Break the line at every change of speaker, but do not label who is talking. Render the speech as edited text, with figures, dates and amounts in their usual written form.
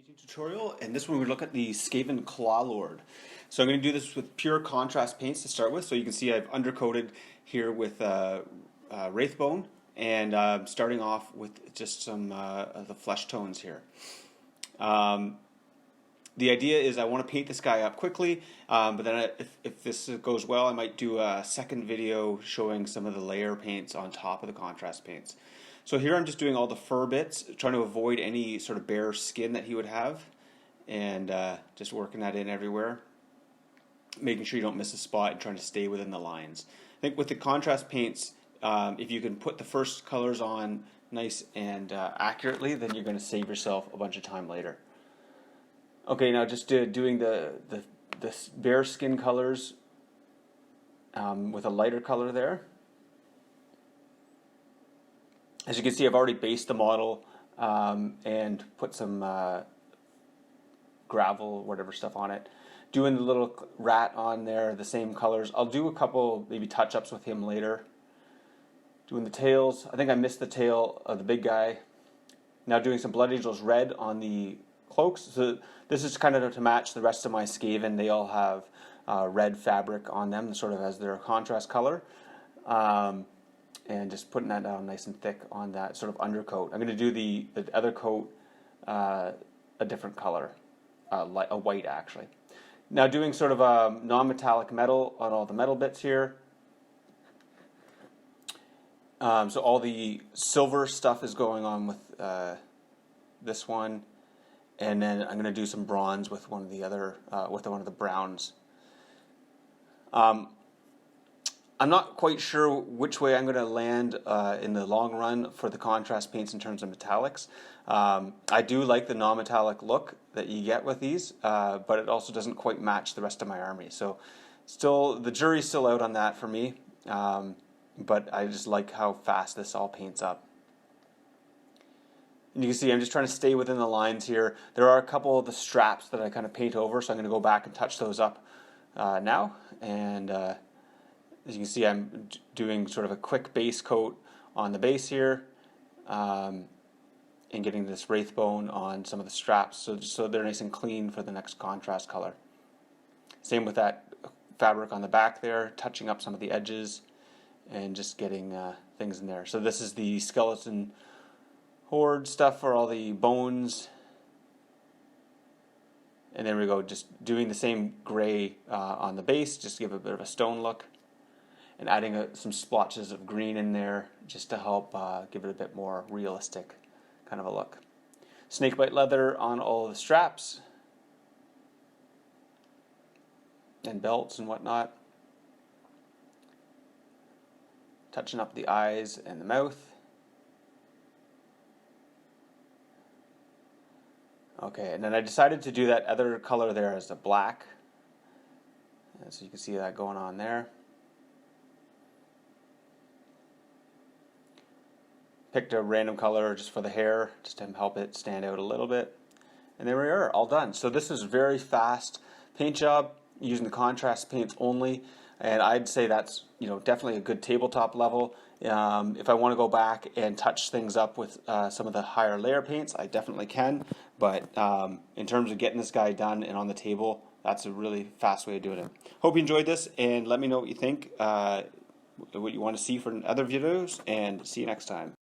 painting tutorial, and this one we look at the Skaven Clawlord. So I'm going to do this with pure contrast paints to start with. So you can see I've undercoated here with Wraithbone, and starting off with just some of the flesh tones here. The idea is I want to paint this guy up quickly, but then if this goes well, I might do a second video showing some of the layer paints on top of the contrast paints. So here I'm just doing all the fur bits, trying to avoid any sort of bare skin that he would have, and just working that in everywhere, making sure you don't miss a spot and trying to stay within the lines. I think with the contrast paints, if you can put the first colors on nice and accurately, then you're going to save yourself a bunch of time later. Okay, now just doing the bare skin colors with a lighter color there. As you can see, I've already based the model and put some gravel, whatever stuff on it. Doing the little rat on there, the same colors. I'll do a couple maybe touch-ups with him later. Doing the tails. I think I missed the tail of the big guy. Now doing some Blood Angels red on the cloaks. So this is kind of to match the rest of my Skaven. They all have red fabric on them, sort of as their contrast color. And just putting that down nice and thick on that sort of undercoat. I'm going to do the other coat a different color, a white actually. Now doing sort of a non-metallic metal on all the metal bits here. So all the silver stuff is going on with this one, and then I'm going to do some bronze with one of the other, with one of the browns. I'm not quite sure which way I'm going to land in the long run for the contrast paints in terms of metallics. I do like the non-metallic look that you get with these, but it also doesn't quite match the rest of my army. So still, the jury's still out on that for me, but I just like how fast this all paints up. And you can see I'm just trying to stay within the lines here. There are a couple of the straps that I kind of paint over, so I'm going to go back and touch those up now. And as you can see, I'm doing sort of a quick base coat on the base here, and getting this Wraithbone on some of the straps so they're nice and clean for the next contrast color. Same with that fabric on the back there, touching up some of the edges and just getting things in there. So this is the skeleton Horde stuff for all the bones. And there we go, just doing the same gray on the base, just to give a bit of a stone look. And adding some splotches of green in there just to help give it a bit more realistic kind of a look. Snakebite leather on all of the straps and belts and whatnot. Touching up the eyes and the mouth. Okay, and then I decided to do that other color there as a black. And so you can see that going on there. Picked a random color just for the hair, just to help it stand out a little bit. And there we are, all done. So this is a very fast paint job using the contrast paints only, and I'd say that's definitely a good tabletop level. If I want to go back and touch things up with some of the higher layer paints, I definitely can. But in terms of getting this guy done and on the table, that's a really fast way of doing it. Hope you enjoyed this, and let me know what you think, what you want to see for other videos, and see you next time.